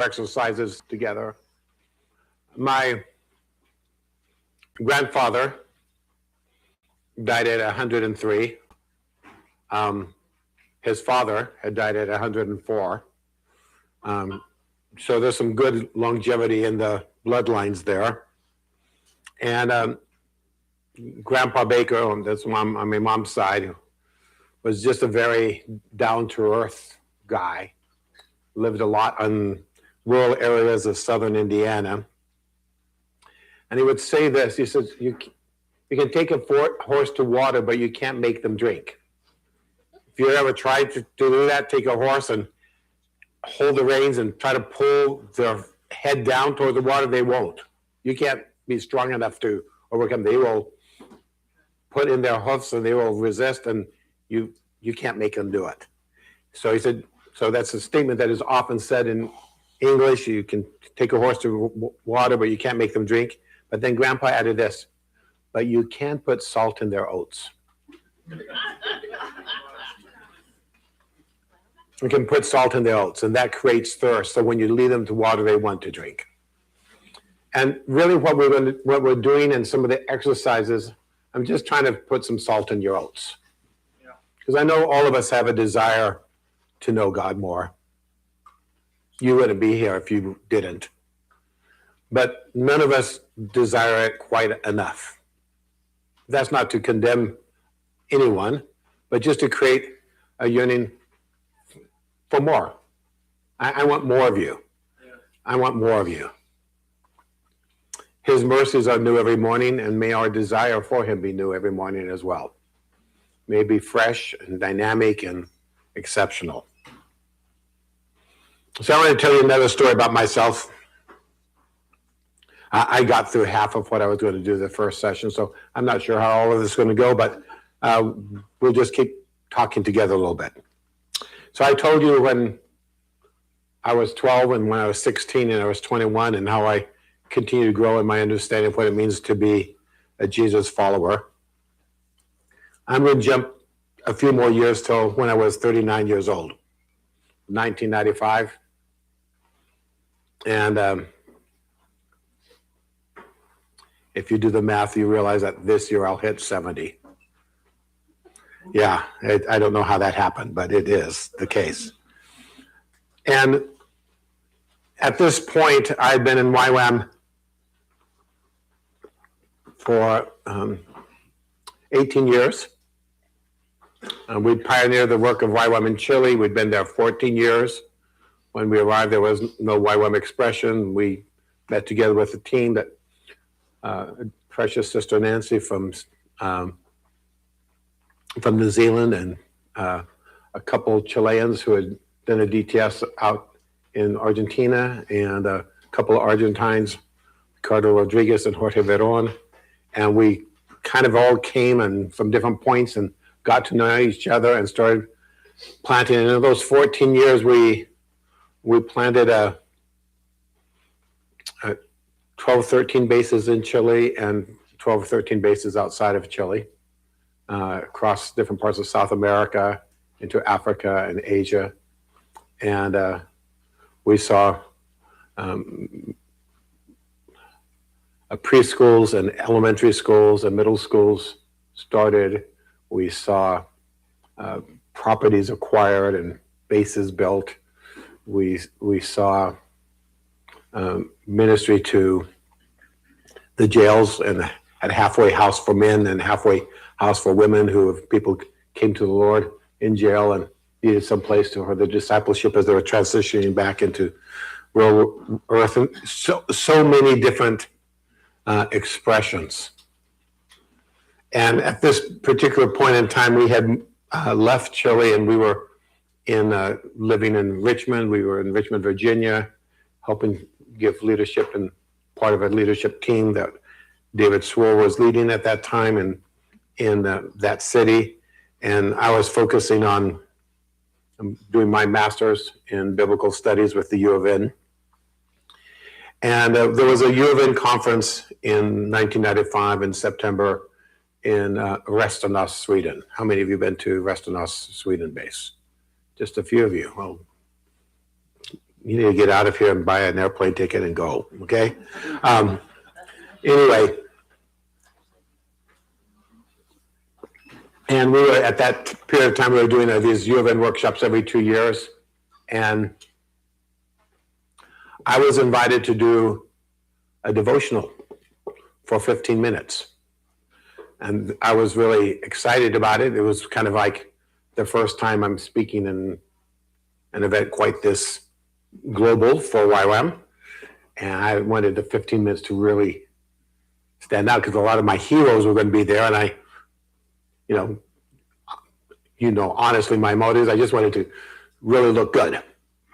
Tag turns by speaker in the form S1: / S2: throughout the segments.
S1: exercises together. My grandfather died at 103. His father had died at 104. So there's some good longevity in the bloodlines there. And Grandpa Baker, that's on my mom's side, was just a very down-to-earth guy. Lived a lot in rural areas of southern Indiana. And he would say this, he says, you can take a horse to water, but you can't make them drink. If you ever tried to do that, take a horse and hold the reins and try to pull their head down toward the water, they won't. You can't be strong enough to overcome. They will put in their hoofs and they will resist, and you can't make them do it. So he said, so that's a statement that is often said in English. You can take a horse to water, but you can't make them drink. But then Grandpa added this, but you can put salt in their oats. You can put salt in their oats, and that creates thirst. So when you lead them to water, they want to drink. And really what we're doing in some of the exercises, I'm just trying to put some salt in your oats. Because I know all of us have a desire to know God more. You wouldn't be here if you didn't. But none of us desire it quite enough. That's not to condemn anyone, but just to create a yearning for more. I want more of you. I want more of you. His mercies are new every morning, and may our desire for him be new every morning as well. May it be fresh and dynamic and exceptional. So I want to tell you another story about myself. I got through half of what I was going to do the first session, so I'm not sure how all of this is going to go, but we'll just keep talking together a little bit. So I told you when I was 12 and when I was 16 and I was 21 and how I continue to grow in my understanding of what it means to be a Jesus follower. I'm going to jump a few more years till when I was 39 years old, 1995. And if you do the math, you realize that this year I'll hit 70. Yeah, I don't know how that happened, but it is the case. And at this point, I've been in YWAM for 18 years. We pioneered the work of YWAM in Chile. We'd been there 14 years. When we arrived, there was no YWAM expression. We met together with a team that precious Sister Nancy from New Zealand and a couple Chileans who had done a DTS out in Argentina, and a couple of Argentines, Ricardo Rodriguez and Jorge Veron. And we kind of all came and from different points and got to know each other and started planting. And in those 14 years, we planted 12, 13 bases in Chile and 12 or 13 bases outside of Chile, across different parts of South America, into Africa and Asia. And we saw preschools and elementary schools and middle schools started. We saw properties acquired and bases built. We saw ministry to the jails and had halfway house for men and halfway house for women who people came to the Lord in jail and needed some place for their discipleship as they were transitioning back into rural earth. And so many different expressions. And at this particular point in time, we had left Chile and we were living in Richmond. We were in Richmond, Virginia, helping give leadership and part of a leadership team that David Swore was leading at that time in that city. And I was focusing on doing my master's in biblical studies with the U of N. And there was a U of N conference in 1995 in September in Västerås, Sweden. How many of you have been to Västerås, Sweden base? Just a few of you. Well, you need to get out of here and buy an airplane ticket and go, okay? Anyway, and we were, at that period of time, we were doing these U of N workshops every 2 years. And I was invited to do a devotional for 15 minutes. And I was really excited about it. It was kind of like the first time I'm speaking in an event quite this global for YWAM. And I wanted the 15 minutes to really stand out because a lot of my heroes were going to be there. And I, honestly, my motives, I just wanted to really look good.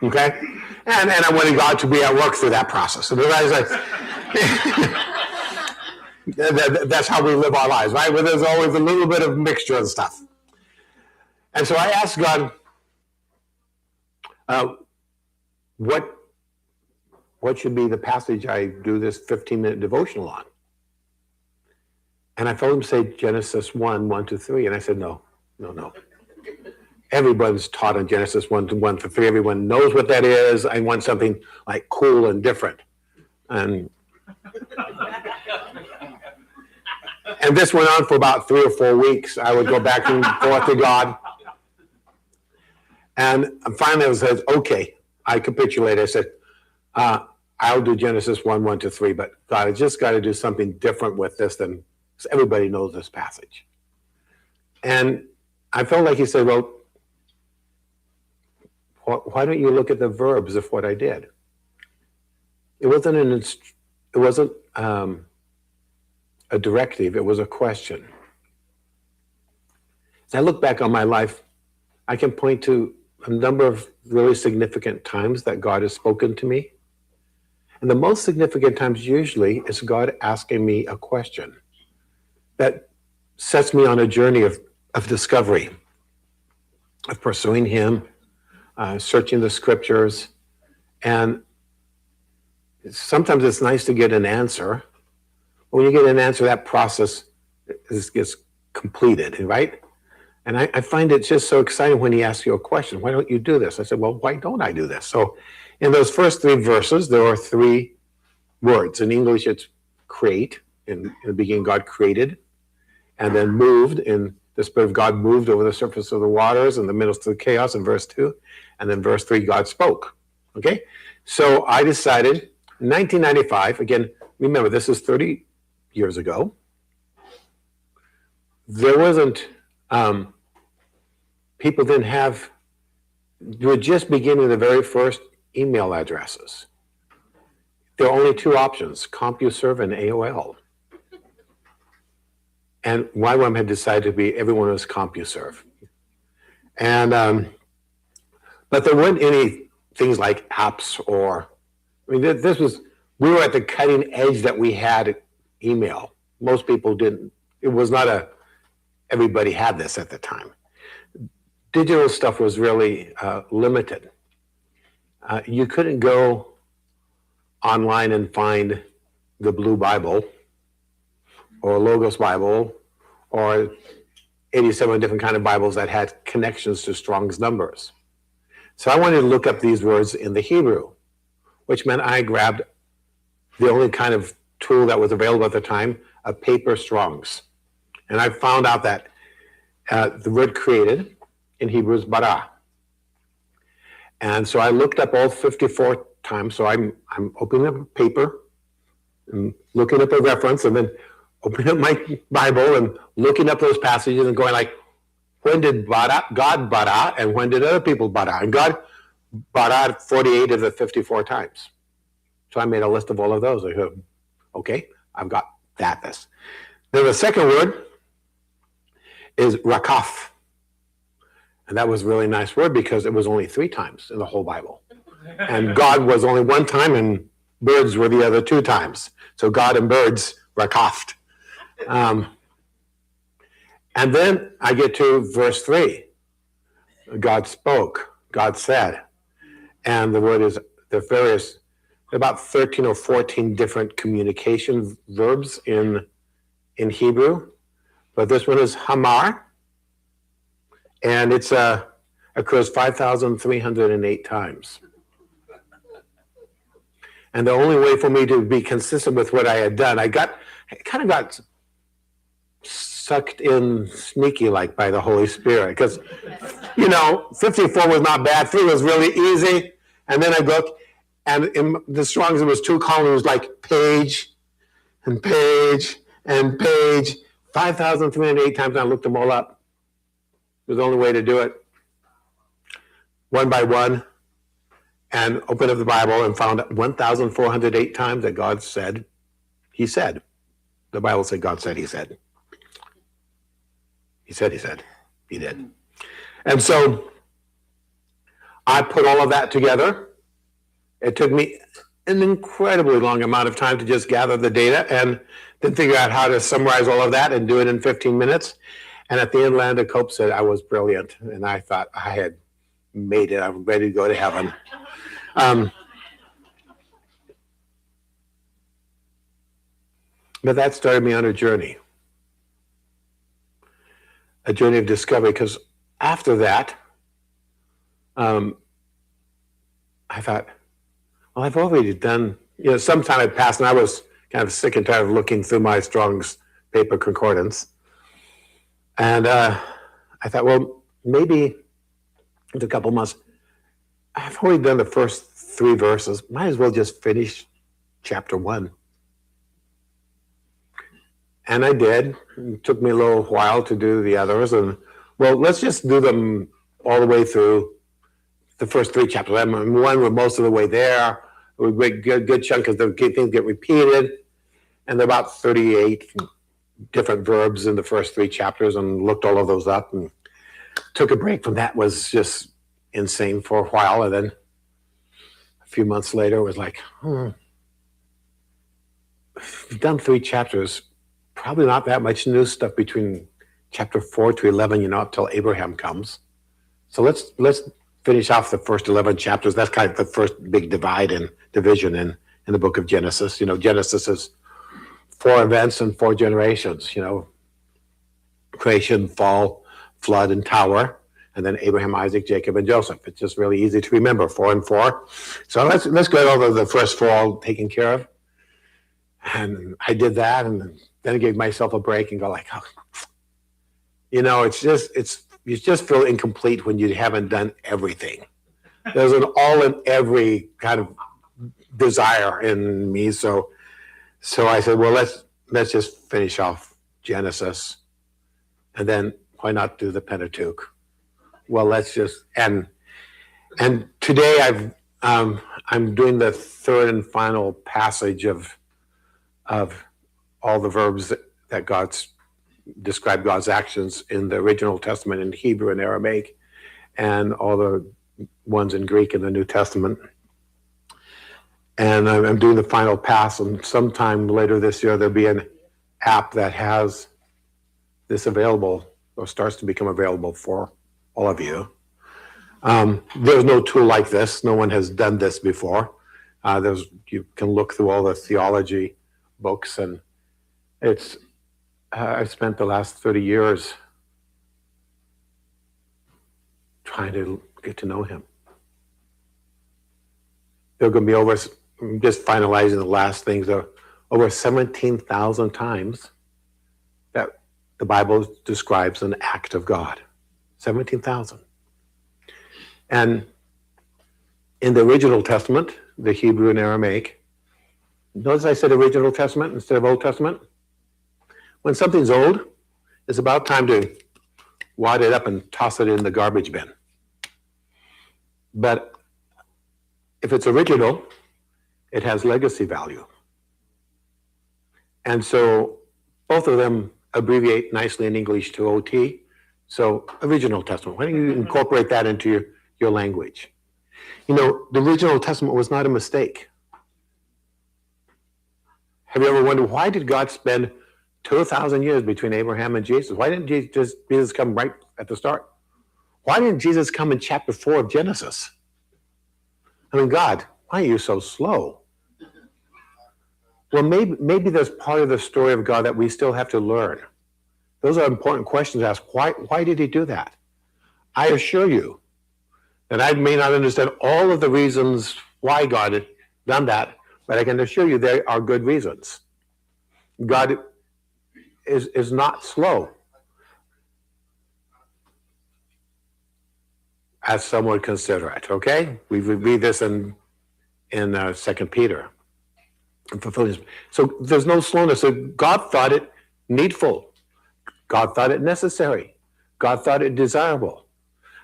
S1: Okay? And I wanted God to be at work through that process. So that's how we live our lives, right? Where there's always a little bit of mixture and stuff. And so I asked God, what should be the passage I do this 15-minute devotional on? And I felt him say Genesis 1:1-3. And I said, no. Everyone's taught on Genesis 1:1-3. Everyone knows what that is. I want something like cool and different. And this went on for about 3 or 4 weeks. I would go back and forth to God. And finally I said, okay, I capitulated. I said, I'll do Genesis 1:1-3, but God, I just got to do something different with this than everybody knows this passage. And I felt like he said, well, why don't you look at the verbs of what I did? It wasn't a directive, it was a question. As I look back on my life, I can point to a number of really significant times that God has spoken to me. And the most significant times usually is God asking me a question that sets me on a journey of discovery, of pursuing Him, searching the scriptures. And sometimes it's nice to get an answer. When you get an answer, that process gets completed, right? And I find it just so exciting when He asks you a question. Why don't you do this? I said, well, why don't I do this? So in those first 3 verses, there are 3 words. In English, it's create. In the beginning, God created. And then moved. In the Spirit of God moved over the surface of the waters in the midst of the chaos in verse 2. And then verse 3, God spoke. Okay? So I decided in 1995, again, remember, this is 30 years ago. There wasn't, people didn't have, you were just beginning the very first email addresses. There are only 2 options, CompuServe and AOL. And YWAM had decided to be, everyone was CompuServe. And, but there weren't any things like apps or, we were at the cutting edge that we had email. Most people didn't, it was not everybody had this at the time. Digital stuff was really limited. You couldn't go online and find the Blue Bible or Logos Bible or 87 different kind of Bibles that had connections to Strong's numbers. So I wanted to look up these words in the Hebrew, which meant I grabbed the only kind of tool that was available at the time, a paper Strong's. And I found out that the word created in Hebrew is bara. And so I looked up all 54 times. So I'm opening up a paper and looking up a reference and then opening up my Bible and looking up those passages and going like, when did God bara and when did other people bara? And God bara 48 of the 54 times. So I made a list of all of those. I go, okay, I've got this. Then the second word is rakaf. And that was a really nice word because it was only 3 times in the whole Bible. And God was only 1 time and birds were the other 2 times. So God and birds rakafed. And then I get to verse 3. God spoke, God said. And the word is about 13 or 14 different communication verbs in Hebrew. But this one is hamar. And it's occurs 5,308 times. And the only way for me to be consistent with what I had done, I kind of got sucked in sneaky like by the Holy Spirit, because 54 was not bad, 3 was really easy, and then I looked, and in the Strong's there was 2 columns, it was like page and page and page, 5,308 times, and I looked them all up. It was the only way to do it, one by one, and opened up the Bible and found 1,408 times that God said, he said. The Bible said God said, he said. He said, he did. And so I put all of that together. It took me an incredibly long amount of time to just gather the data and then figure out how to summarize all of that and do it in 15 minutes. And at the end, Landa Cope said I was brilliant. And I thought I had made it. I'm ready to go to heaven. But that started me on a journey of discovery, because after that, I thought, well, I've already done, some time had passed and I was kind of sick and tired of looking through my Strong's paper concordance. And I thought, well, maybe in a couple months, I've already done the first 3 verses. Might as well just finish chapter 1. And I did. It took me a little while to do the others. And, well, let's just do them all the way through the first 3 chapters. I'm one with most of the way there. A good chunk of the things get repeated. And there are about 38 different verbs in the first 3 chapters, and looked all of those up and took a break from that. Was just insane for a while. And then a few months later, it was like, we've done 3 chapters. Probably not that much new stuff between chapter 4 to 11, up till Abraham comes. So let's finish off the first 11 chapters. That's kind of the first big divide and division in the book of Genesis. Genesis is 4 events and 4 generations. Creation, fall, flood, and tower, and then Abraham, Isaac, Jacob, and Joseph. It's just really easy to remember, 4 and 4. So let's go over the first 4 all taken care of. And I did that, and then I gave myself a break and go like, you just feel incomplete when you haven't done everything. There's an all in every kind of desire in me. So I said, well, let's just finish off Genesis, and then why not do the Pentateuch? Well, let's just and today I'm doing the 3rd and final passage of all the verbs that God's describe God's actions in the original Testament in Hebrew and Aramaic, and all the ones in Greek in the New Testament. And I'm doing the final pass, and sometime later this year there'll be an app that has this available, or starts to become available for all of you. There's no tool like this. No one has done this before. You can look through all the theology books, and I've spent the last 30 years trying to get to know him. They're going to be over, I'm just finalizing the last things, over 17,000 times that the Bible describes an act of God. 17,000. And in the original Testament, the Hebrew and Aramaic, notice I said original Testament instead of Old Testament? When something's old, it's about time to wad it up and toss it in the garbage bin. But if it's original, it has legacy value. And so both of them abbreviate nicely in English to OT. So original Testament, why don't you incorporate that into your language? The original Testament was not a mistake. Have you ever wondered, why did God spend 2,000 years between Abraham and Jesus? Why didn't Jesus come right at the start? Why didn't Jesus come in chapter 4 of Genesis? God, why are you so slow? Well, maybe there's part of the story of God that we still have to learn. Those are important questions to ask. Why did he do that? I assure you that I may not understand all of the reasons why God had done that, But I can assure you there are good reasons. God is not slow, as some would consider it, okay? We read this in 2 Peter. So there's no slowness. So God thought it needful. God thought it necessary. God thought it desirable.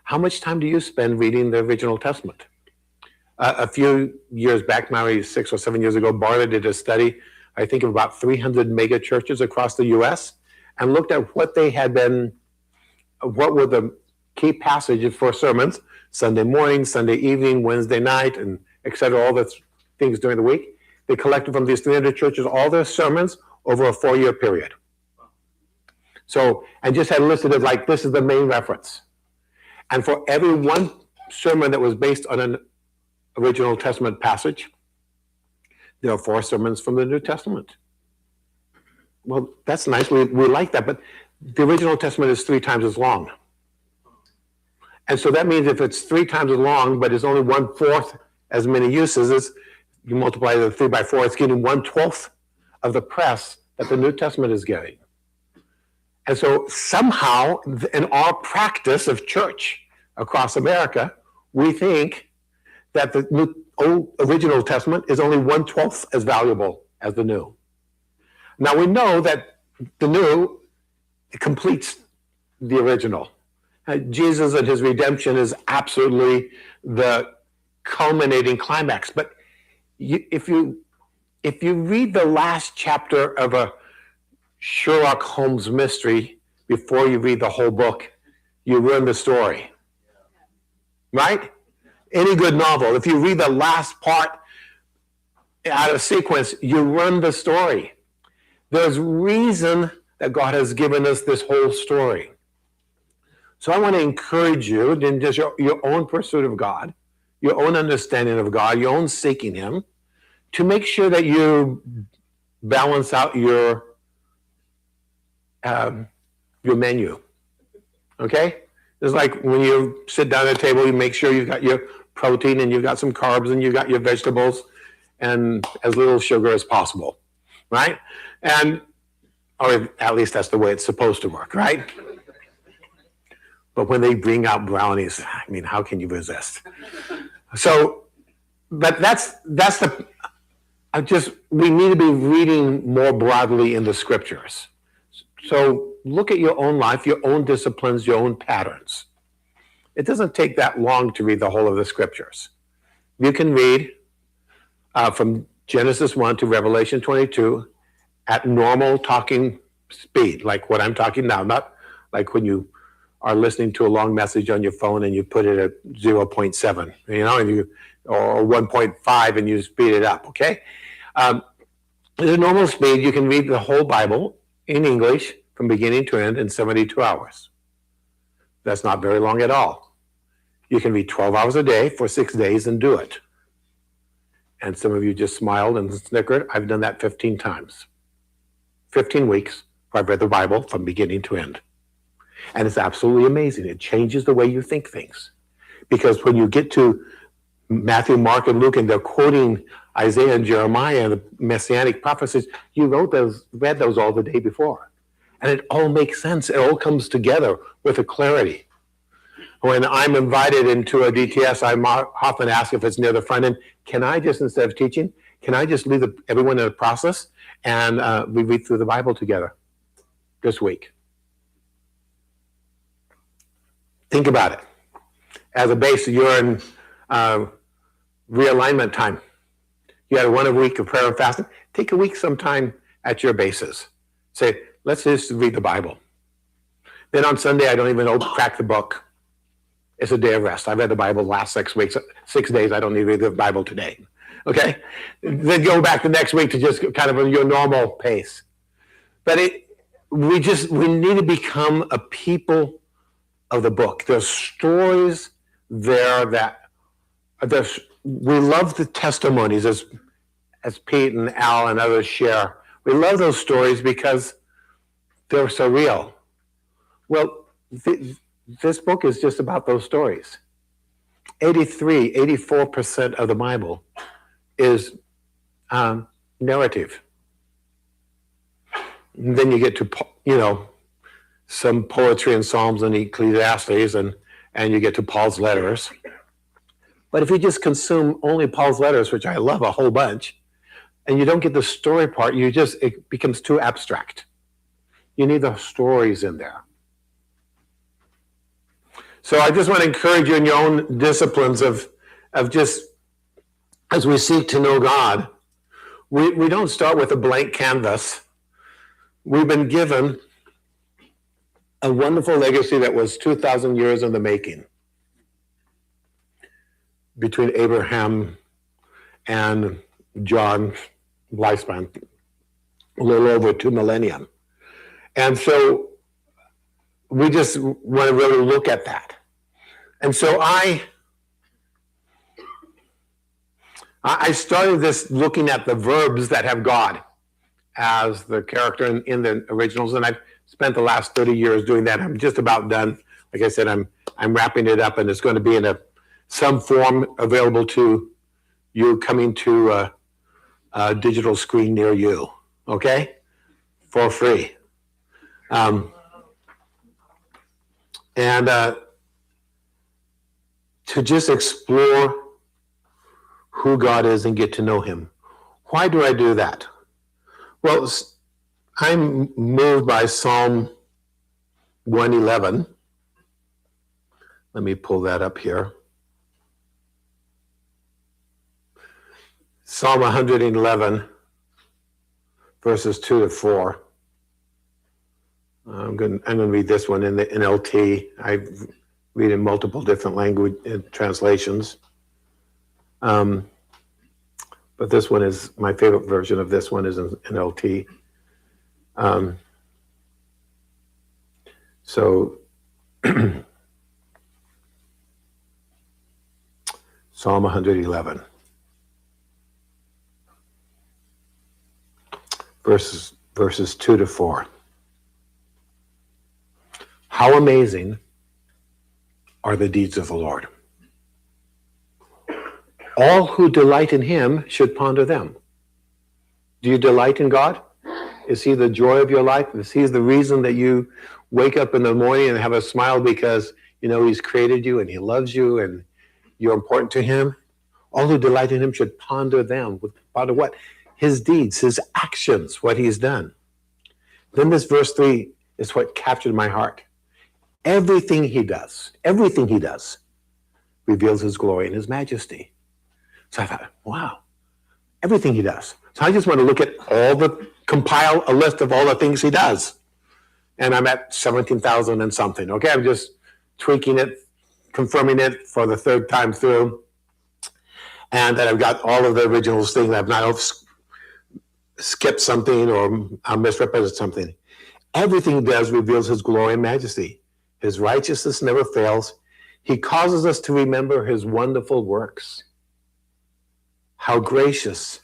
S1: How much time do you spend reading the original Testament? A few years back, maybe 6 or 7 years ago, Barna did a study, I think of about 300 mega churches across the U.S. and looked at what were the key passages for sermons, Sunday morning, Sunday evening, Wednesday night, and et cetera, all the things during the week. They collected from these 300 churches all their sermons over a 4-year period. So, and just had listed it like, this is the main reference. And for every one sermon that was based on an original Testament passage, there are 4 sermons from the New Testament. Well, that's nice. We like that, but the original Testament is 3 times as long. And so that means if it's 3 times as long, but it's only 1/4 as many uses, you multiply the 3 by 4, it's getting 1/12 of the press that the New Testament is getting. And so somehow in our practice of church across America, we think that the original Testament is only 1/12 as valuable as the New. Now we know that the New completes the original. Jesus and his redemption is absolutely the culminating climax. But if you read the last chapter of a Sherlock Holmes mystery before you read the whole book, you ruin the story. Right? Any good novel, if you read the last part out of sequence, you ruin the story. There's reason that God has given us this whole story. So I want to encourage you in just your own pursuit of God, your own understanding of God, your own seeking him, to make sure that you balance out your menu. Okay? It's like when you sit down at a table, you make sure you've got your protein and you've got some carbs and you've got your vegetables and as little sugar as possible, right? Or at least that's the way it's supposed to work, right? But when they bring out brownies, I mean, how can you resist? So, but we need to be reading more broadly in the scriptures. So look at your own life, your own disciplines, your own patterns. It doesn't take that long to read the whole of the scriptures. You can read from Genesis 1 to Revelation 22 at normal talking speed, like what I'm talking now, not like when you are listening to a long message on your phone and you put it at 0.7, or 1.5 and you speed it up, okay? At a normal speed, you can read the whole Bible in English from beginning to end in 72 hours. That's not very long at all. You can read 12 hours a day for 6 days and do it. And some of you just smiled and snickered. I've done that 15 times. 15 weeks where I've read the Bible from beginning to end. And it's absolutely amazing. It changes the way you think things. Because when you get to Matthew, Mark, and Luke, and they're quoting Isaiah and Jeremiah and the messianic prophecies, you read those all the day before. And it all makes sense. It all comes together with a clarity. When I'm invited into a DTS, I often ask if it's near the front end, can I just, instead of teaching, can I just leave everyone in a process and we read through the Bible together this week? Think about it. As a base, you're in realignment time. You had 1 week of prayer and fasting. Take a week sometime at your bases. Say, let's just read the Bible. Then on Sunday, I don't even crack the book. It's a day of rest. I read the Bible the last 6 weeks, 6 days. I don't need to read the Bible today. Okay? Then go back the next week to just kind of your normal pace. But we need to become a people of the book. There's stories there we love the testimonies as Pete and Al and others share. We love those stories because they're so real. Well, this book is just about those stories. 84% of the Bible is narrative. And then you get to, some poetry and Psalms and Ecclesiastes, and you get to Paul's letters. But if you just consume only Paul's letters, which I love a whole bunch, and you don't get the story part, it becomes too abstract. You need the stories in there. So I just want to encourage you in your own disciplines of just, as we seek to know God, we don't start with a blank canvas. We've been given a wonderful legacy that was 2,000 years in the making between Abraham and John's lifespan, a little over 2 millennia. And so we just want to really look at that. And so I started this looking at the verbs that have God as the character in the originals, and I've spent the last 30 years doing that. I'm just about done. Like I said, I'm wrapping it up, and it's going to be in some form available to you coming to a digital screen near you, okay? For free. And to just explore who God is and get to know him. Why do I do that? Well, I'm moved by Psalm 111. Let me pull that up here. Psalm 111, verses 2 to 4. I'm going to read this one in the NLT. I read in multiple different language translations. But this one is, my favorite version of this one is in NLT. So Psalm 111. Verses 2 to 4. How amazing are the deeds of the Lord. All who delight in him should ponder them. Do you delight in God? Is he the joy of your life? Is he the reason that you wake up in the morning and have a smile because he's created you and he loves you and you're important to him? All who delight in him should ponder them. Ponder what? His deeds, his actions, what he's done. Then this verse 3 is what captured my heart. Everything he does reveals his glory and his majesty. So I thought, wow, everything he does. So I just want to look at compile a list of all the things he does. And I'm at 17,000 and something. Okay, I'm just tweaking it, confirming it for the third time through. And that I've got all of the originals things. I've not skipped something or I misrepresented something. Everything he does reveals his glory and majesty. His righteousness never fails. He causes us to remember his wonderful works. How gracious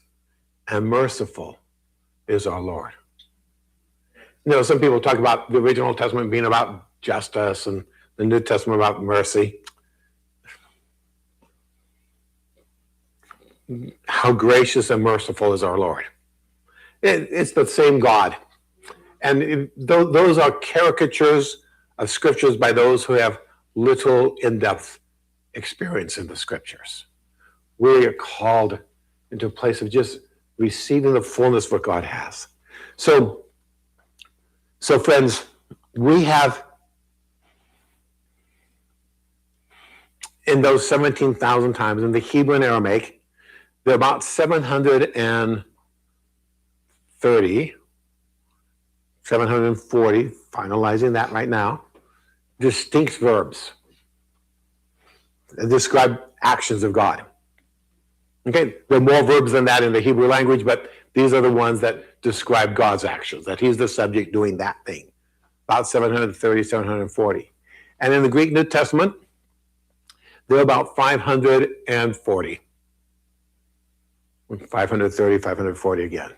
S1: and merciful is our Lord. Some people talk about the original Testament being about justice and the New Testament about mercy. How gracious and merciful is our Lord. It's the same God. And those are caricatures of scriptures by those who have little in-depth experience in the scriptures. We are called into a place of just receiving the fullness of what God has. So friends, we have in those 17,000 times in the Hebrew and Aramaic, there are about 740, finalizing that right now, distinct verbs that describe actions of God. Okay, there are more verbs than that in the Hebrew language, but these are the ones that describe God's actions, that he's the subject doing that thing. About 730, 740. And in the Greek New Testament, there are about 540. 530, 540 again.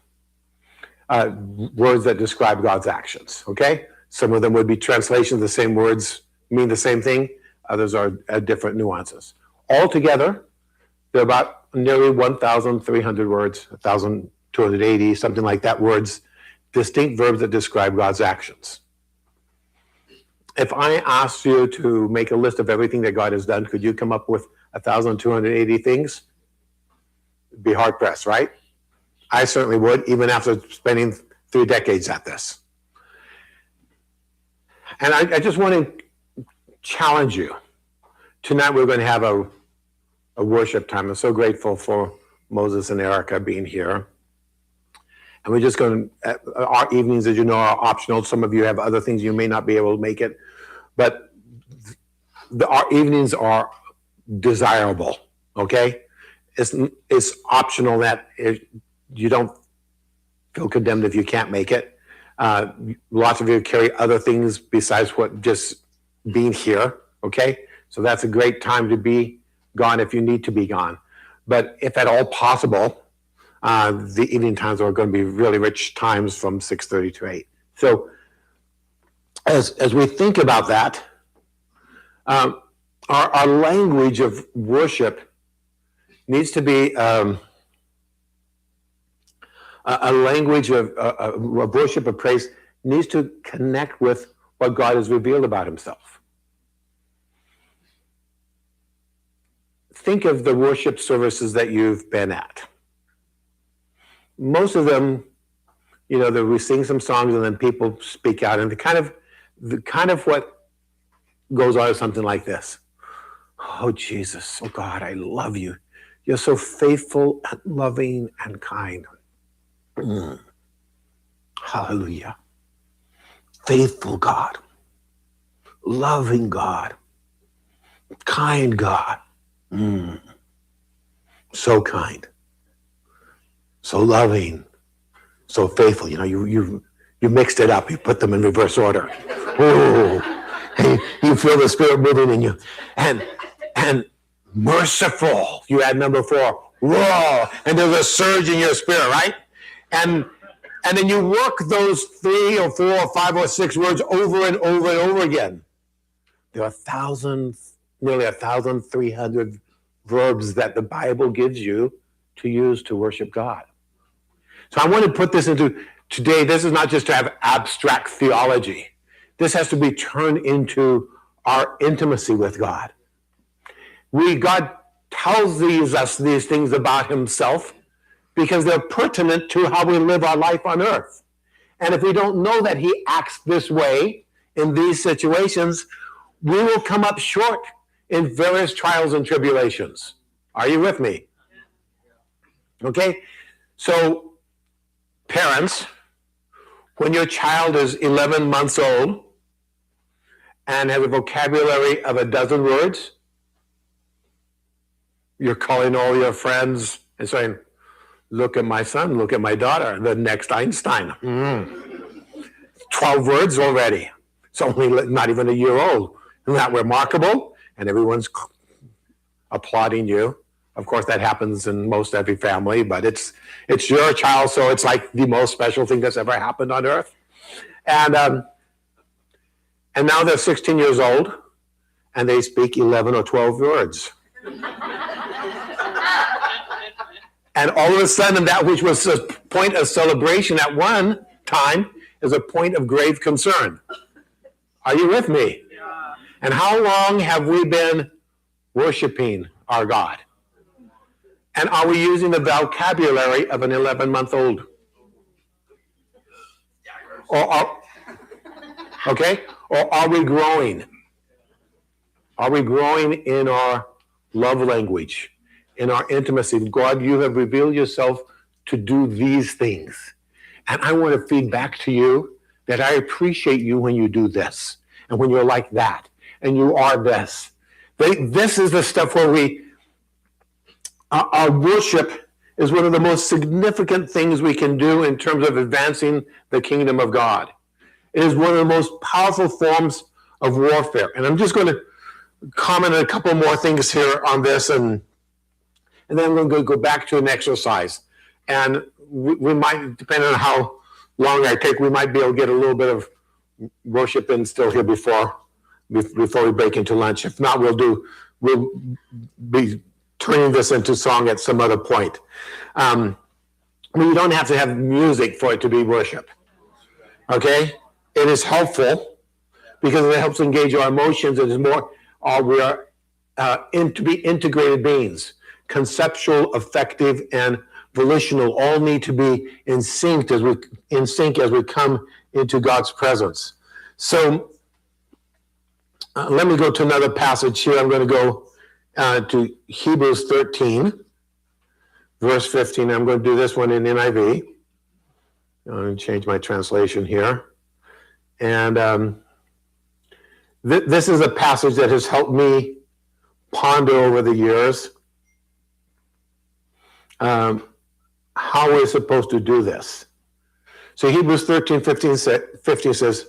S1: Words that describe God's actions, okay? Some of them would be translations, the same words mean the same thing. Others are different nuances. Altogether, There are about nearly 1,300 words, 1,280, something like that, words, distinct verbs that describe God's actions. If I asked you to make a list of everything that God has done, could you come up with 1,280 things? It'd be hard pressed, right? I certainly would, even after spending 3 decades at this. And I just want to challenge you. Tonight we're going to have a worship time. I'm so grateful for Moses and Erica being here. And we're just going to, our evenings, as you know, are optional. Some of you have other things you may not be able to make it. But our evenings are desirable, okay? It's optional that you don't feel condemned if you can't make it. Lots of you carry other things besides what just being here, okay? So that's a great time to be gone if you need to be gone. But if at all possible, the evening times are going to be really rich times from 6:30 to 8. So as we think about that, our language of worship needs to be a language of worship of praise needs to connect with what God has revealed about himself. Think of the worship services that you've been at. Most of them, you know, we sing some songs and then people speak out, and the kind of what goes on is something like this. Oh, Jesus, oh God, I love you. You're so faithful and loving and kind. Hallelujah. Faithful God, loving God, kind God. So kind, so loving, so faithful. You know, you mixed it up. You put them in reverse order. Oh, hey, you feel the Spirit moving in you, and merciful. You add number 4. Whoa, and there's a surge in your spirit, right? And then you work those 3 or 4 or 5 or 6 words over and over and over again. There are nearly 1,300 verbs that the Bible gives you to use to worship God. So I want to put this into today. This is not just to have abstract theology. This has to be turned into our intimacy with God. God tells us these things about himself because they're pertinent to how we live our life on earth. And if we don't know that he acts this way in these situations, we will come up short in various trials and tribulations. Are you with me? Okay? So, parents, when your child is 11 months old and has a vocabulary of 12 words, you're calling all your friends and saying, look at my son, look at my daughter, the next Einstein. 12 words already. It's only not even a year old. Isn't that remarkable? And everyone's applauding you. Of course, that happens in most every family, but it's your child, so it's like the most special thing that's ever happened on earth. And now they're 16 years old, and they speak 11 or 12 words. And all of a sudden, that which was a point of celebration at one time is a point of grave concern. Are you with me? Yeah. And how long have we been worshiping our God? And are we using the vocabulary of an 11-month-old? Or are we growing? Are we growing in our love language, in our intimacy? God, you have revealed yourself to do these things. And I want to feed back to you that I appreciate you when you do this, and when you're like that, and you are this. This is the stuff where our worship is one of the most significant things we can do in terms of advancing the kingdom of God. It is one of the most powerful forms of warfare. And I'm just going to comment on a couple more things here on this, and then we're going to go back to an exercise. And we might, depending on how long I take, we might be able to get a little bit of worship in still here before we break into lunch. If not, we'll be turning this into song at some other point. You don't have to have music for it to be worship. Okay? It is helpful because it helps engage our emotions. It is more, we are to be integrated beings. Conceptual, affective, and volitional all need to be in sync as we come into God's presence. So let me go to another passage here. I'm going to go to Hebrews 13, verse 15. I'm going to do this one in NIV. I'm going to change my translation here. And this is a passage that has helped me ponder over the years how we're supposed to do this. So Hebrews 13, 15 says,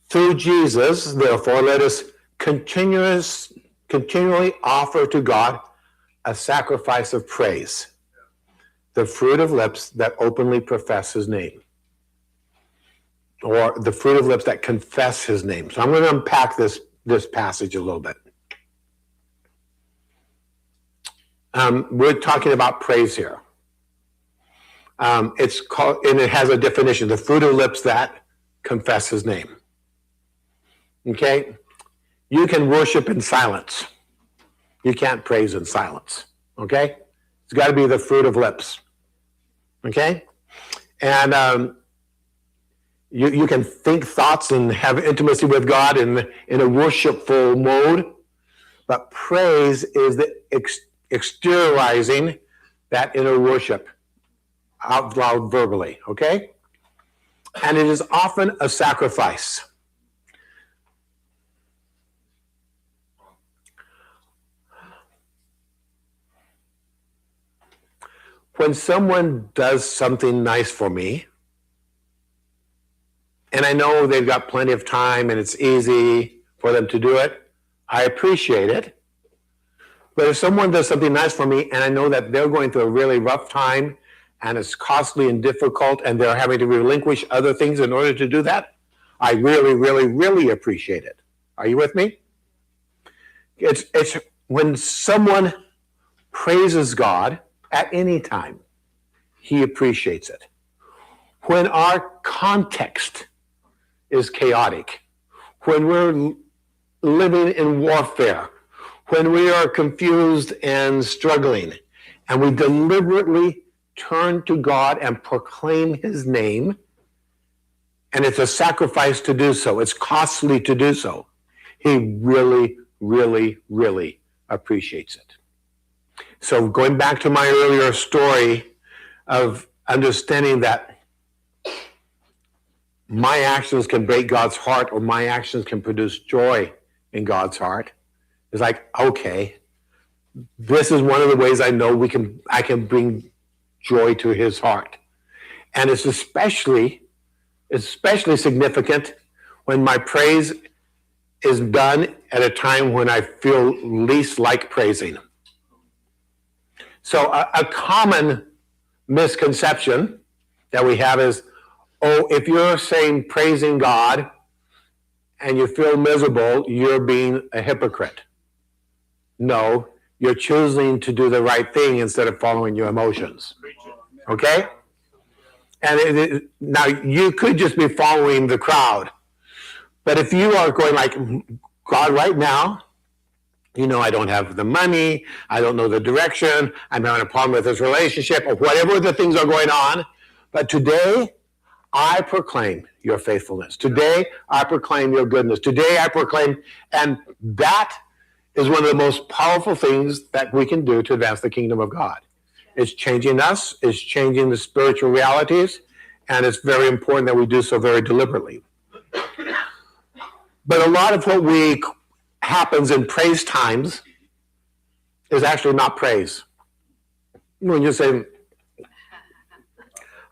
S1: through Jesus, therefore, let us continually offer to God a sacrifice of praise, the fruit of lips that openly profess his name, or the fruit of lips that confess his name. So I'm going to unpack this passage a little bit. We're talking about praise here. It's called, and it has a definition, the fruit of lips that confess his name. Okay? You can worship in silence. You can't praise in silence. Okay? It's got to be the fruit of lips. Okay? And you can think thoughts and have intimacy with God in a worshipful mode, but praise is the exteriorizing that inner worship out loud verbally. Okay? And it is often a sacrifice. When someone does something nice for me, and I know they've got plenty of time and it's easy for them to do it, I appreciate it. But if someone does something nice for me and I know that they're going through a really rough time and it's costly and difficult and they're having to relinquish other things in order to do that, I really, really, really appreciate it. Are you with me? It's when someone praises God at any time, he appreciates it. When our context is chaotic, when we're living in warfare, when we are confused and struggling, and we deliberately turn to God and proclaim his name, and it's a sacrifice to do so, it's costly to do so, he really, really, really appreciates it. So going back to my earlier story of understanding that my actions can break God's heart or my actions can produce joy in God's heart, it's like, okay, this is one of the ways I know I can bring joy to his heart. And it's especially significant when my praise is done at a time when I feel least like praising. So a common misconception that we have is, if you're saying praising God and you feel miserable, you're being a hypocrite. No, you're choosing to do the right thing instead of following your emotions. Okay? And now you could just be following the crowd. But if you are going like, God, right now, I don't have the money, I don't know the direction, I'm having a problem with this relationship, or whatever the things are going on, but today, I proclaim your faithfulness. Today, I proclaim your goodness. Today, I proclaim, and that is one of the most powerful things that we can do to advance the kingdom of God. It's changing us, it's changing the spiritual realities, and it's very important that we do so very deliberately. But a lot of what happens in praise times is actually not praise. When you say,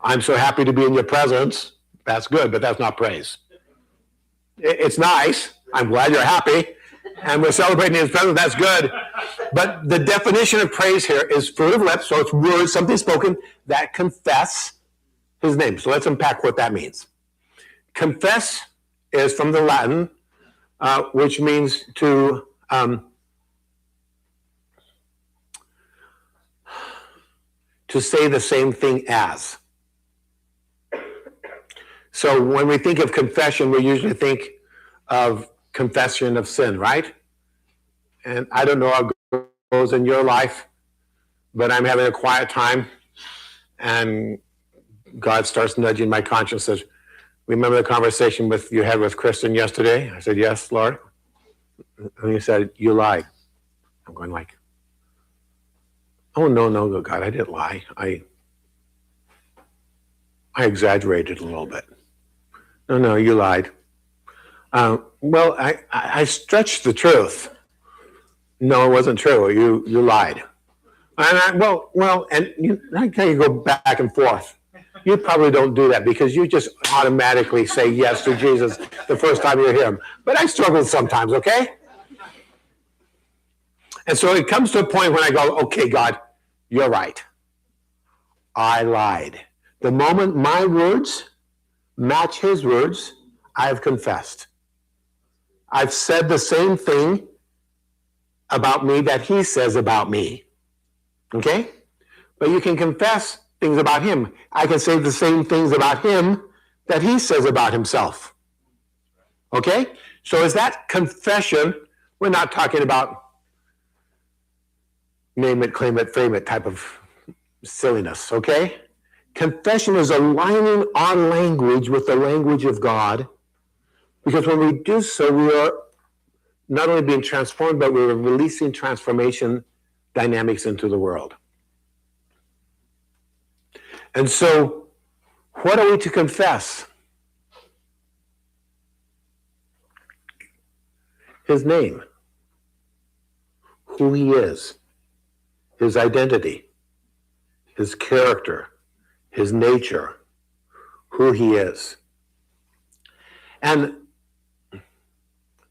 S1: I'm so happy to be in your presence, that's good, but that's not praise. It's nice. I'm glad you're happy. And we're celebrating his presence. That's good. But the definition of praise here is fruit of lips. So it's words, something spoken that confess his name. So let's unpack what that means. Confess is from the Latin which means to say the same thing as. So when we think of confession, we usually think of confession of sin, right? And I don't know how it goes in your life, but I'm having a quiet time, and God starts nudging my conscience. Says, "Remember the conversation you had with Kristen yesterday?" I said, "Yes, Lord." And he said, "You lied." I'm going like, "Oh, no, God, I didn't lie. I exaggerated a little bit." No, you lied. Well, I stretched the truth. No, it wasn't true. You lied. And I kind of go back and forth. You probably don't do that because you just automatically say yes to Jesus the first time you hear him. But I struggle sometimes, okay? And so it comes to a point when I go, okay, God, you're right. I lied. The moment my words match his words, I've confessed. I've said the same thing about me that he says about me. Okay? But you can confess things about him. I can say the same things about him that he says about himself. Okay? So is that confession? We're not talking about name it, claim it, frame it type of silliness. Okay? Confession is aligning our language with the language of God, because when we do so, we are not only being transformed, but we're releasing transformation dynamics into the world. And so, what are we to confess? His name, who he is, his identity, his character, his nature, who he is. And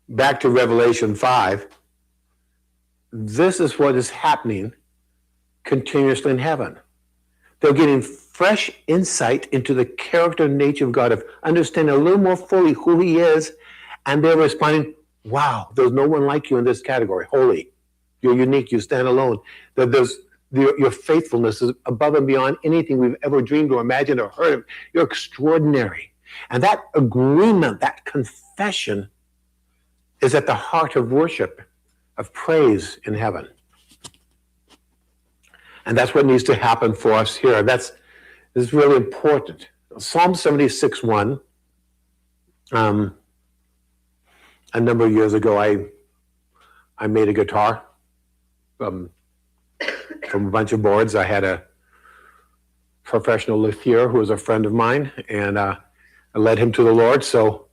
S1: back to Revelation 5, this is what is happening continuously in heaven. They're getting fresh insight into the character and nature of God, of understanding a little more fully who he is, and they're responding, wow, there's no one like you in this category. Holy, you're unique, you stand alone. Your faithfulness is above and beyond anything we've ever dreamed or imagined or heard of. You're extraordinary. And that agreement, that confession, is at the heart of worship, of praise in heaven. And that's what needs to happen for us here. This is really important. Psalm 76:1. A number of years ago, I made a guitar from a bunch of boards. I had a professional luthier who was a friend of mine, and I led him to the Lord. So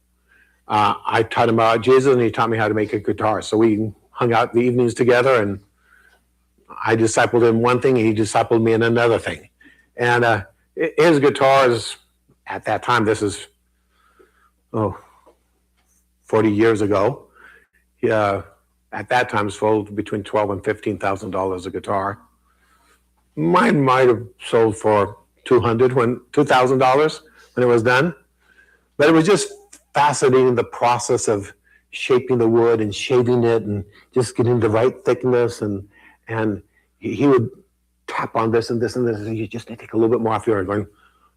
S1: I taught him about Jesus, and he taught me how to make a guitar. So we hung out in the evenings together, and I discipled him one thing, and he discipled me in another thing. And his guitars, at that time, this is 40 years ago. At that time, sold between $12,000 and $15,000 a guitar. Mine might have sold for $2,000 when it was done. But it was just fascinating, the process of shaping the wood and shaving it and just getting the right thickness. And he would tap on this and this and this, and you just need to take a little bit more off your going,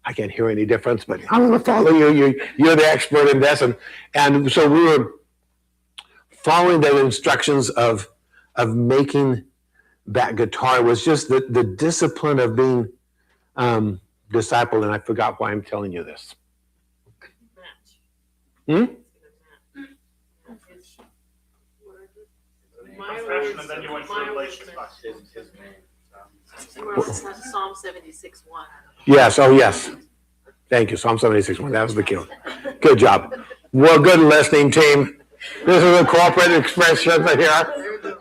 S1: I can't hear any difference, but I'm going to follow you. You're the expert in this. And so we were following the instructions of making that guitar. Was just the discipline of being discipled. And I forgot why I'm telling you this.
S2: And then you went to Revelation 5.
S3: Psalm 76:1.
S1: Yes, yes. Thank you, Psalm 76:1. That was the cue. Good job. Well, good listening, team. This is a corporate expression here.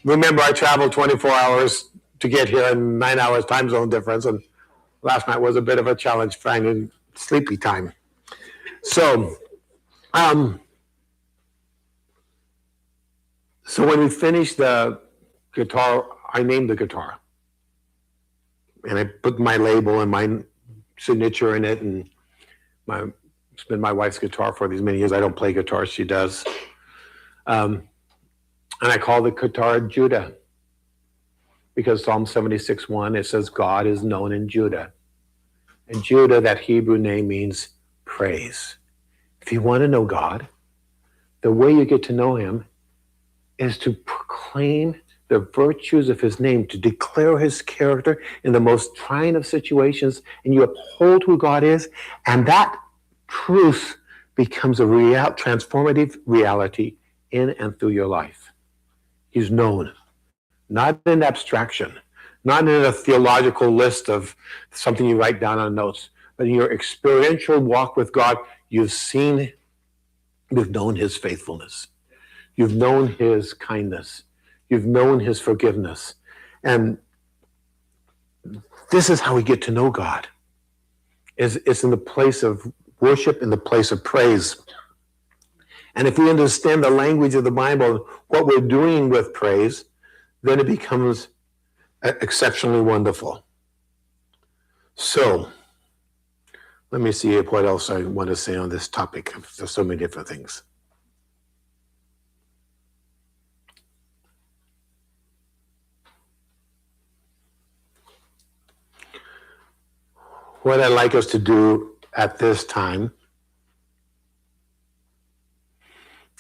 S1: Remember, I traveled 24 hours to get here and 9 hours time zone difference, and last night was a bit of a challenge finding sleepy time. So when we finished the guitar, I named the guitar. And I put my label and my signature in it and my It's been my wife's guitar for these many years. I don't play guitar, she does. And I call the guitar Judah, because Psalm 76:1, it says God is known in Judah. And Judah, that Hebrew name, means praise. If you want to know God, the way you get to know him is to proclaim the virtues of his name, to declare his character in the most trying of situations, and you uphold who God is, and that truth becomes a transformative reality in and through your life. He's known, not in abstraction, not in a theological list of something you write down on notes, but in your experiential walk with God, you've known his faithfulness. You've known his kindness. You've known his forgiveness. And this is how we get to know God. It's in the place of worship, in the place of praise. And if we understand the language of the Bible, what we're doing with praise, then it becomes exceptionally wonderful. So, let me see what else I want to say on this topic. There's so many different things. What I'd like us to do at this time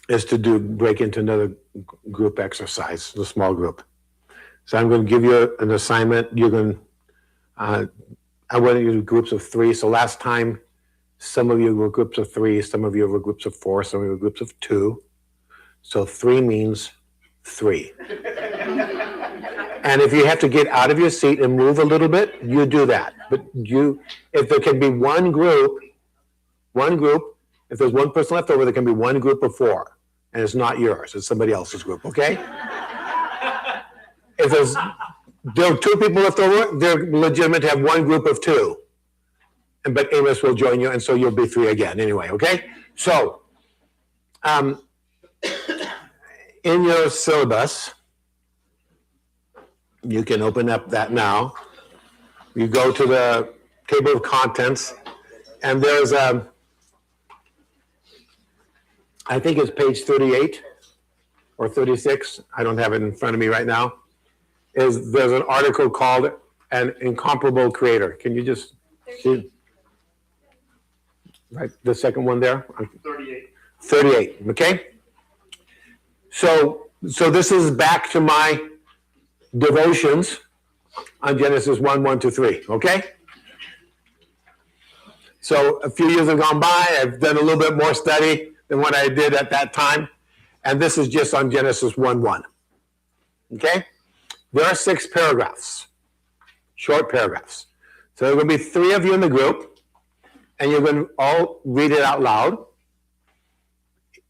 S1: is to break into another group exercise, a small group. So I'm going to give you an assignment. You're going to, I want you to do groups of 3. So last time, some of you were groups of 3, some of you were groups of 4, some of you were groups of 2. So 3 means 3. And if you have to get out of your seat and move a little bit, you do that. But if there can be one group, if there's one person left over, there can be one group of 4. And it's not yours, it's somebody else's group, okay? If there are 2 people left over, they're legitimate to have one group of 2. But Amos will join you, and so you'll be 3 again anyway, okay? So, in your syllabus, you can open up that now. You go to the table of contents, and there's I think it's page 38 or 36. I don't have it in front of me right now. There's an article called An Incomparable Creator. Can you just see? Right, the second one there?
S2: 38.
S1: 38, okay? So this is back to my devotions on Genesis 1:1-3, okay? So a few years have gone by. I've done a little bit more study than what I did at that time. And this is just on Genesis 1:1, okay? There are 6 paragraphs, short paragraphs. So there are going to be 3 of you in the group, and you're going to all read it out loud.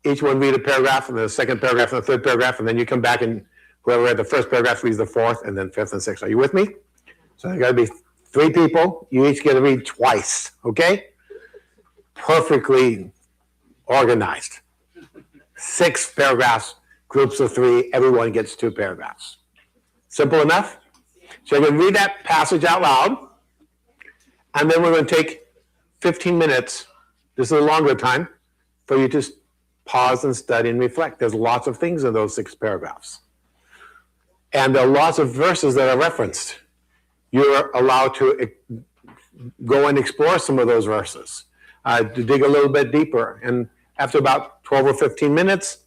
S1: Each one read a paragraph, and the second paragraph, and the third paragraph, and then you come back and whoever read the first paragraph reads the 4th, and then 5th and 6th. Are you with me? So there got to be 3 people. You each get to read twice, okay? Perfectly organized. 6 paragraphs, groups of 3. Everyone gets 2 paragraphs. Simple enough? So you're going to read that passage out loud, and then we're going to take 15 minutes. This is a longer time for you to pause and study and reflect. There's lots of things in those 6 paragraphs. And there are lots of verses that are referenced. You're allowed to go and explore some of those verses, to dig a little bit deeper. And after about 12 or 15 minutes,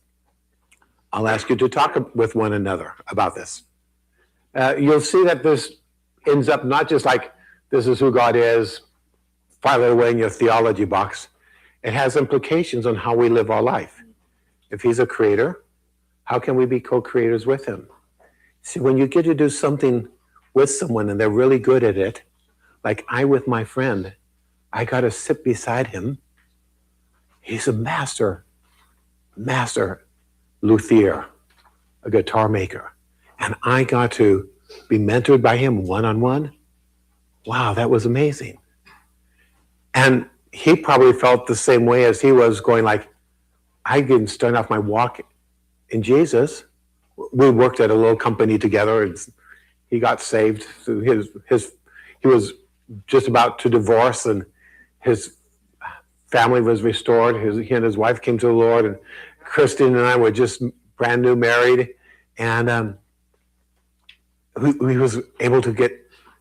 S1: I'll ask you to talk with one another about this. You'll see that this ends up not just like, this is who God is, file it away in your theology box. It has implications on how we live our life. If he's a creator, how can we be co-creators with him? See, when you get to do something with someone and they're really good at it, like I with my friend, I got to sit beside him. He's a master luthier, a guitar maker. And I got to be mentored by him one-on-one. Wow, that was amazing. And he probably felt the same way as he was going like, I didn't start off my walk in Jesus. We worked at a little company together, and he got saved. So he was just about to divorce, and his family was restored. He and his wife came to the Lord, and Kristen and I were just brand new married, and we was able to get.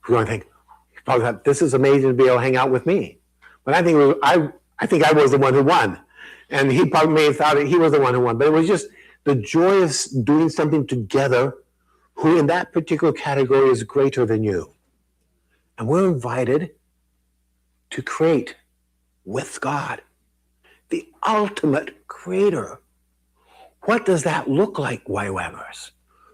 S1: We're going to think, he probably thought, this is amazing to be able to hang out with me. But I think I think I was the one who won, and he probably may have thought that he was the one who won. But it was just the joy of doing something together. Who in that particular category is greater than you, and we're invited to create with God, the ultimate creator. What does that look like, YWAMers?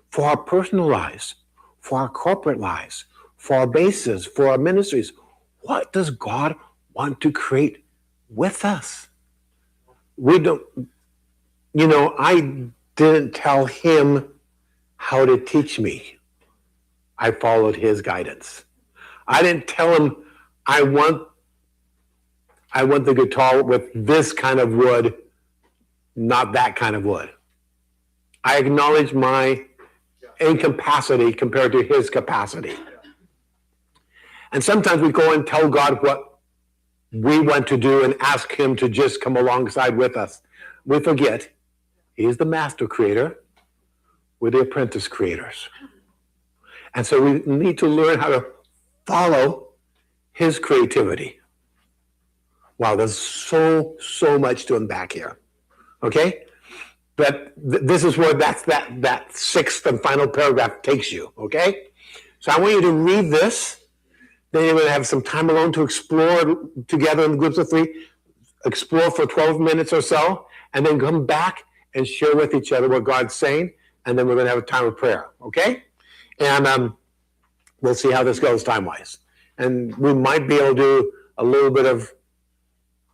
S1: For our personal lives, for our corporate lives, for our bases, for our ministries. What does God want to create with us? We don't, I didn't tell him how to teach me. I followed his guidance. I didn't tell him I want the guitar with this kind of wood, not that kind of wood. I acknowledge my incapacity compared to his capacity. And sometimes we go and tell God what we want to do and ask him to just come alongside with us. We forget he's the master creator. We're the apprentice creators. And so we need to learn how to follow his creativity. Wow, there's so much to unpack here. Okay? But this is where that sixth and final paragraph takes you. Okay? So I want you to read this. Then you're going to have some time alone to explore together in groups of 3. Explore for 12 minutes or so, and then come back and share with each other what God's saying, and then we're going to have a time of prayer. Okay? And we'll see how this goes time-wise. And we might be able to do a little bit of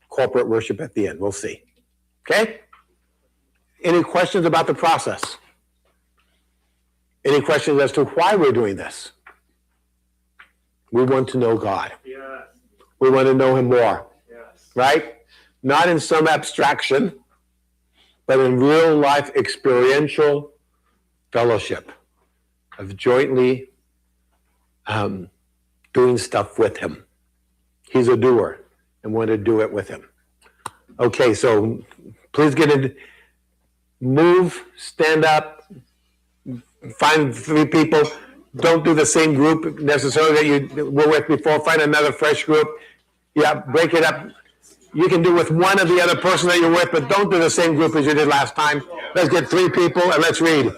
S1: corporate worship at the end. We'll see. Okay? Any questions about the process? Any questions as to why we're doing this? We want to know God.
S2: Yes.
S1: We want to know him more.
S2: Yes.
S1: Right? Not in some abstraction, but in real life experiential fellowship of jointly doing stuff with him. He's a doer, and we want to do it with him. Okay, so please get in, move, stand up, find 3 people. Don't do the same group necessarily that you were with before. Find another fresh group. Yeah, break it up. You can do with one of the other person that you're with, but don't do the same group as you did last time. Let's get 3 people and let's read.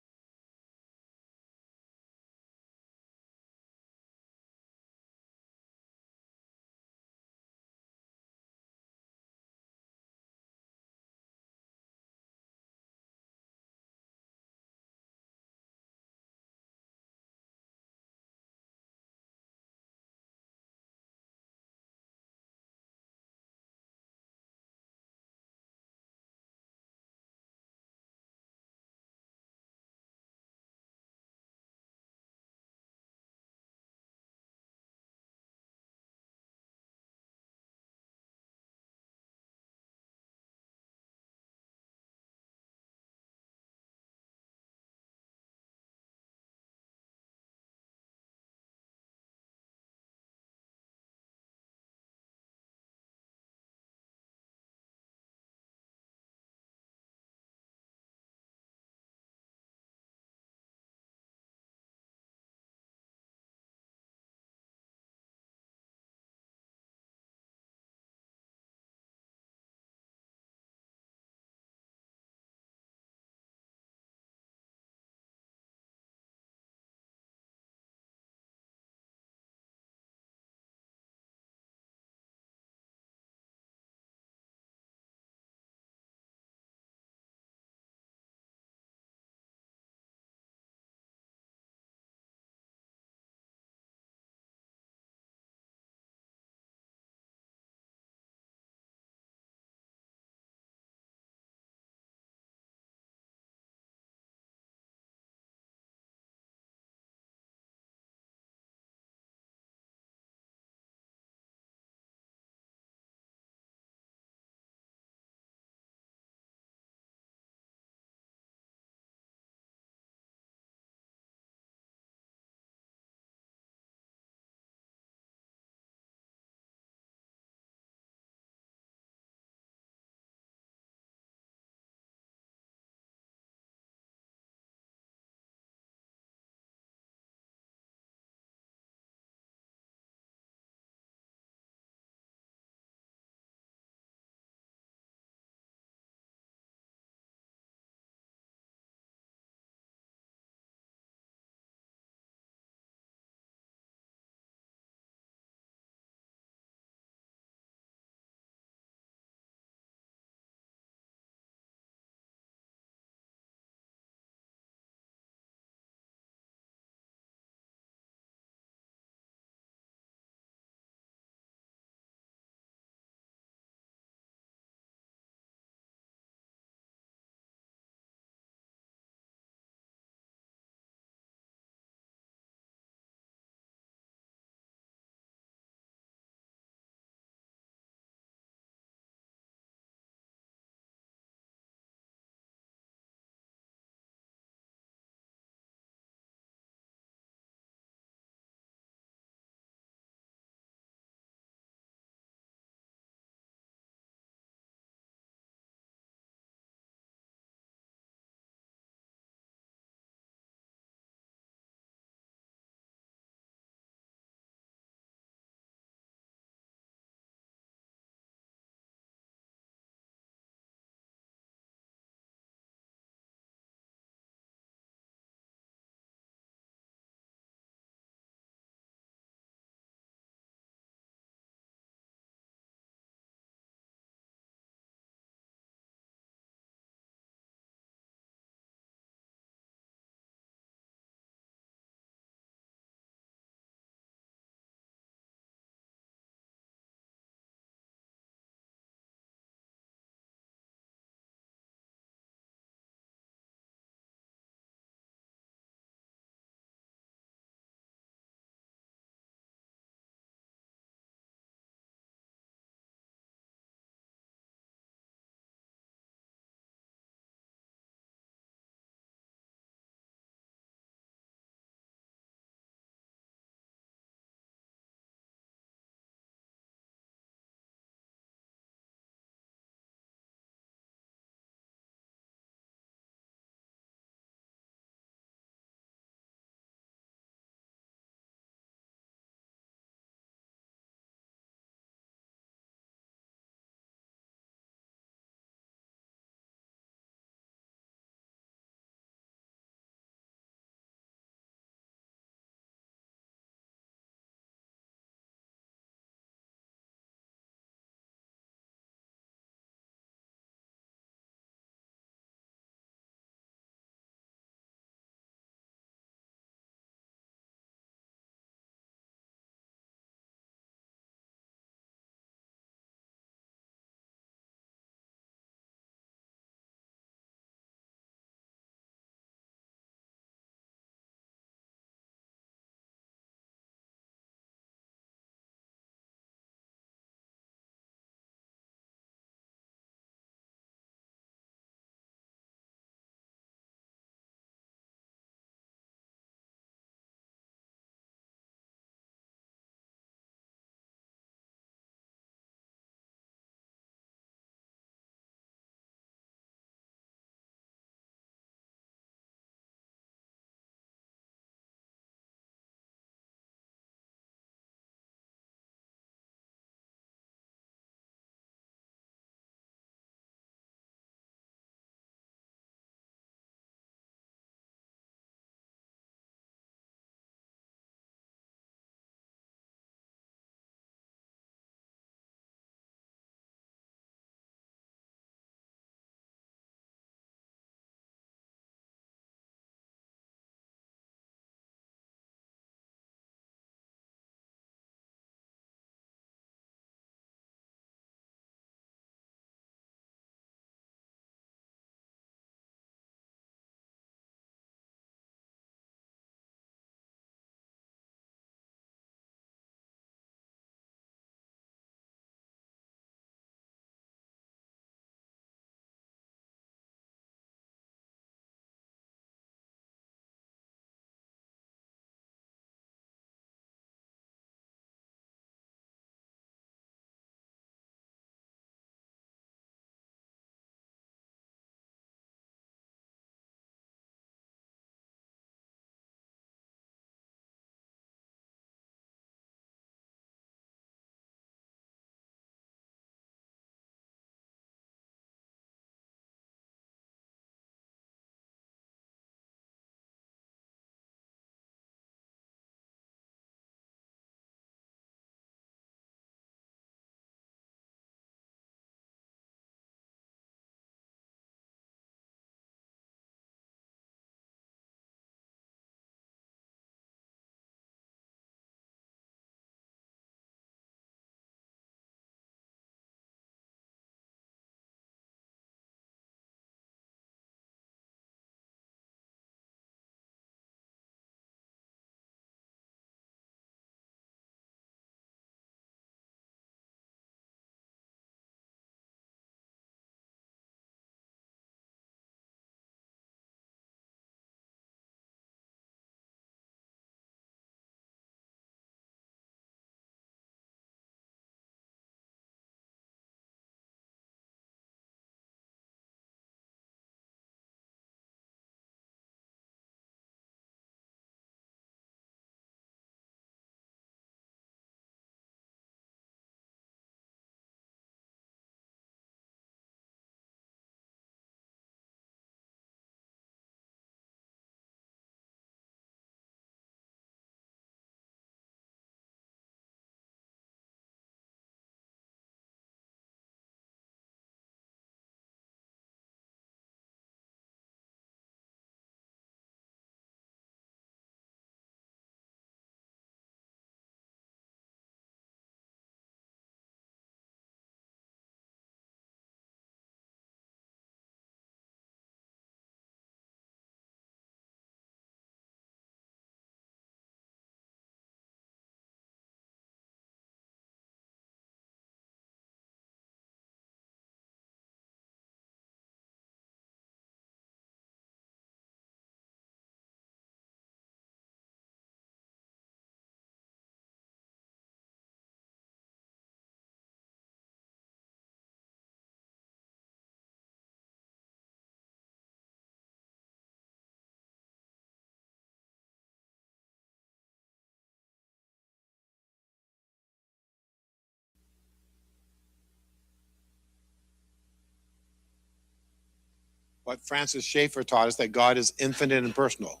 S1: what Francis Schaeffer taught us, that God is infinite and personal.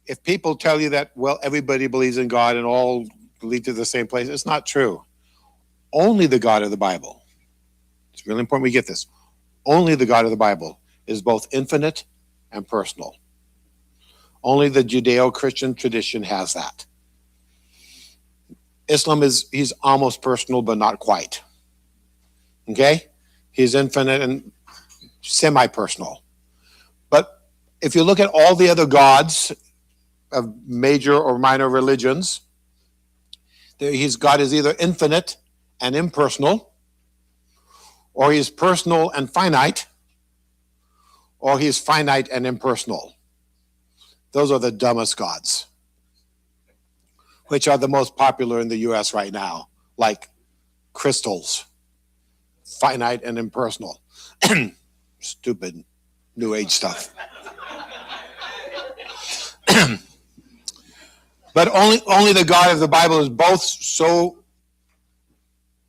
S1: If people tell you that, well, everybody believes in God and all lead to the same place, it's not true. Only the God of the Bible, it's really important we get this, only the God of the Bible is both infinite and personal. Only the Judeo-Christian tradition has that. Islam he's almost personal, but not quite. Okay? He's infinite and semi-personal. But if you look at all the other gods of major or minor religions, God is either infinite and impersonal, or he's personal and finite, or he's finite and impersonal. Those are the dumbest gods, which are the most popular in the US right now, like crystals, finite and impersonal. Stupid New Age stuff. But only the God of the Bible is both so,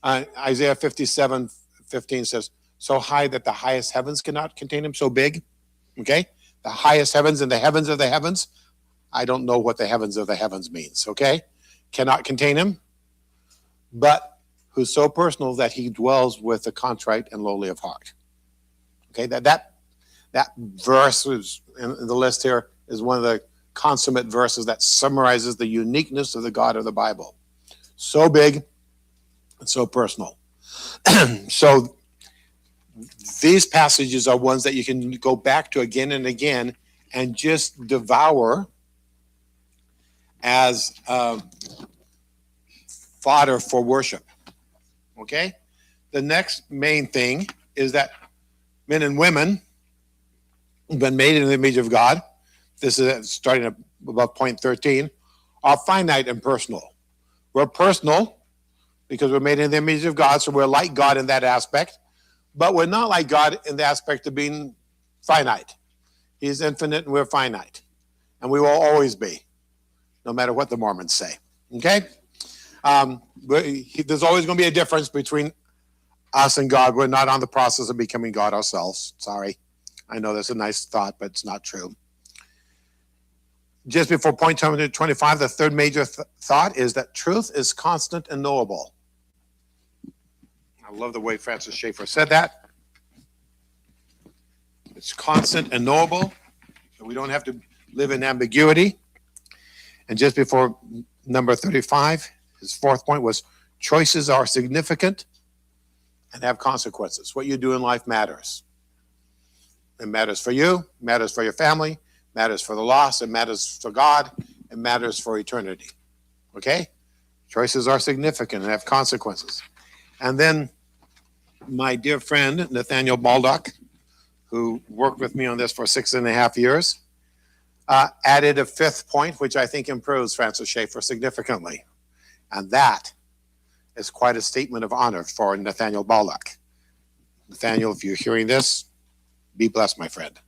S1: Isaiah 57:15 says, so high that the highest heavens cannot contain him, so big, okay? The highest heavens and the heavens of the heavens. I don't know what the heavens of the heavens means, okay? Cannot contain him, but who's so personal that he dwells with the contrite and lowly of heart. Okay, that verse is in the list here is one of the consummate verses that summarizes the uniqueness of the God of the Bible. So big and so personal. So these passages are ones that you can go back to again and again and just devour as fodder for worship. Okay? The next main thing is that men and women who've been made in the image of God, this is starting at above point 13, are finite and personal. We're personal because we're made in the image of God, so we're like God in that aspect, but we're not like God in the aspect of being finite. He's infinite and we're finite, and we will always be, no matter what the Mormons say. Okay? There's always going to be a difference between us and God. We're not on the process of becoming God ourselves. Sorry. I know that's a nice thought, but it's not true. Just before point 25, the third major thought is that truth is constant and knowable. I love the way Francis Schaeffer said that. It's constant and knowable, so we don't have to live in ambiguity. And just before number 35, his fourth point was choices are significant and have consequences. What you do in life matters. It matters for you, matters for your family, matters for the lost, it matters for God, it matters for eternity. Okay? Choices are significant and have consequences. And then my dear friend, Nathaniel Baldock, who worked with me on this for 6.5 years, added a fifth point, which I think improves Francis Schaeffer significantly. And that is quite a statement of honor for Nathaniel Baldock. Nathaniel, if you're hearing this, be blessed, my friend.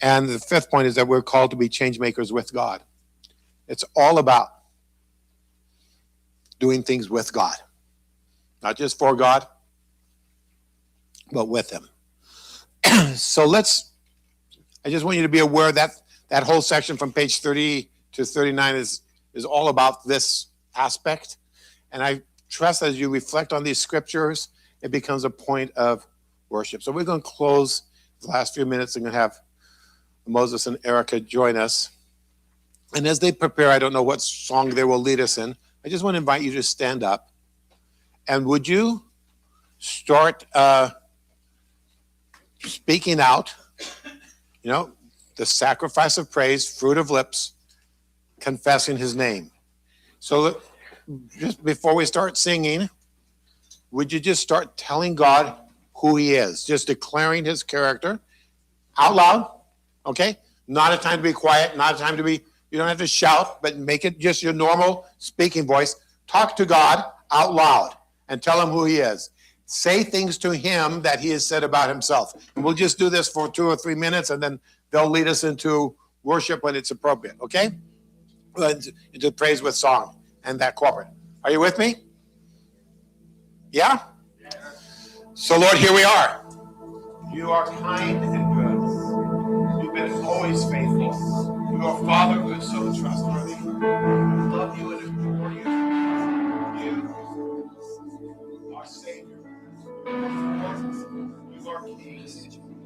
S1: And the fifth point is that we're called to be change makers with God. It's all about doing things with God. Not just for God, but with him. So I just want you to be aware that that whole section from page 30 to 39 is all about this aspect. And I trust as you reflect on these scriptures, it becomes a point of worship. So we're going to close the last few minutes. I'm going to have Moses and Erica join us. And as they prepare, I don't know what song they will lead us in. I just want to invite you to stand up. And would you start speaking out, the sacrifice of praise, fruit of lips, confessing his name. So just before we start singing, would you just start telling God who he is, just declaring his character out loud, okay? Not a time to be quiet, not a time to be, you don't have to shout, but make it just your normal speaking voice. Talk to God out loud and tell him who he is. Say things to him that he has said about himself. And we'll just do this for 2 or 3 minutes, and then they'll lead us into worship when it's appropriate, okay? Into praise with song and that corporate. Are you with me? Yeah? So, Lord, here we are. You are kind and good.
S4: been always faithful. You are a Father who is so trustworthy. We love you and adore you. You, our Savior. You are King.